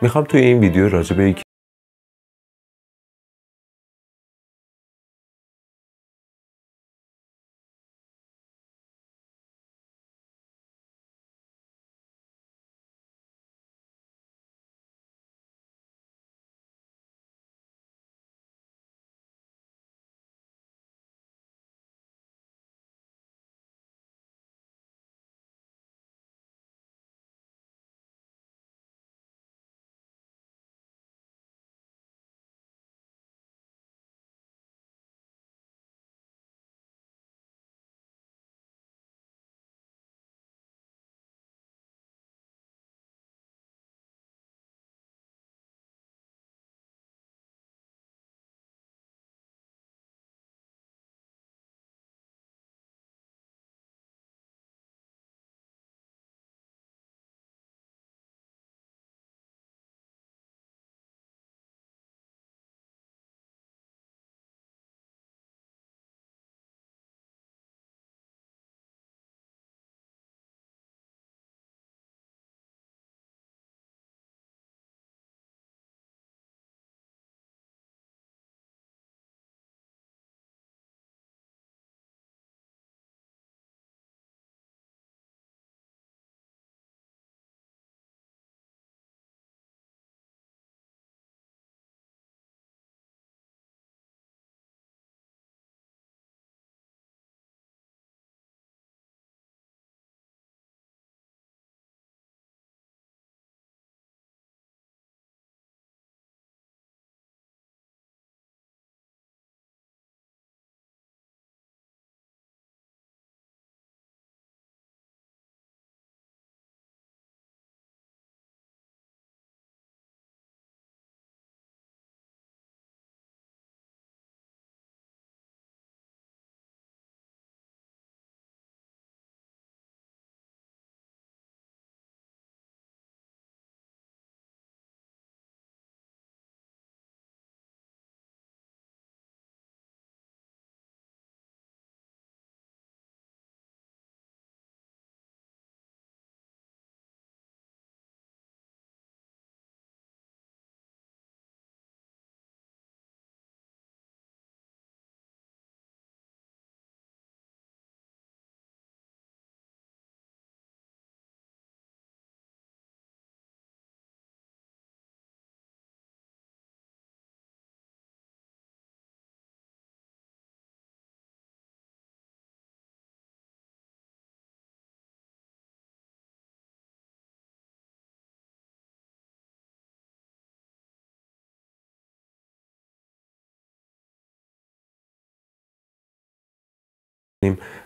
میخوام توی این ویدیو راجع به یک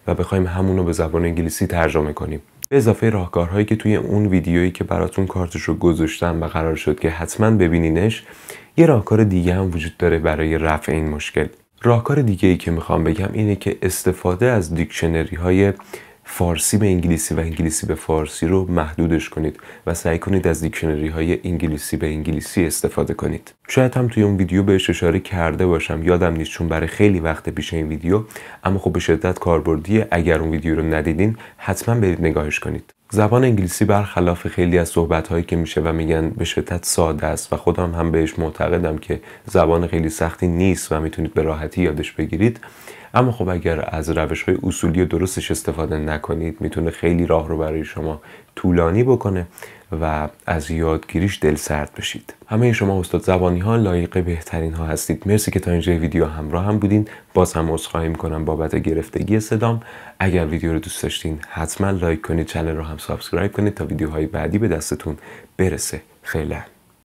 و بخوایم همونو به زبان انگلیسی ترجمه کنیم. به اضافه راهکارهایی که توی اون ویدیویی که براتون کارتش رو گذاشتم و قرار شد که حتما ببینینش، یه راهکار دیگه هم وجود داره برای رفع این مشکل. راهکار دیگه ای که میخوام بگم اینه که استفاده از دیکشنری های فارسی به انگلیسی و انگلیسی به فارسی رو محدودش کنید و سعی کنید از دیکشنری های انگلیسی به انگلیسی استفاده کنید. شاید هم توی اون ویدیو بهش اشاره کرده باشم، یادم نیست چون برای خیلی وقت پیش این ویدیو، اما خب به شدت کاربردیه. اگر اون ویدیو رو ندیدین حتما برید نگاهش کنید. زبان انگلیسی برخلاف خیلی از صحبت‌هایی که میشه و میگن به شدت ساده است و خودم هم بهش معتقدم که زبان خیلی سختی نیست و میتونید به راحتی یادش بگیرید، اما خب اگر از روش‌های اصولی و درستش استفاده نکنید میتونه خیلی راه رو برای شما طولانی بکنه و از یادگیریش دلسرد بشید. همه شما استاد زبانی ها لایق بهترین ها هستید. مرسی که تا اینجای ویدیو همراه هم بودین. باز هم عذرخواهی میکنم بابت گرفتگی صدام. اگر ویدیو رو دوست داشتین حتما لایک کنید، چنل رو هم سابسکرایب کنید تا ویدیوهای بعدی به دستتون برسه. فعلا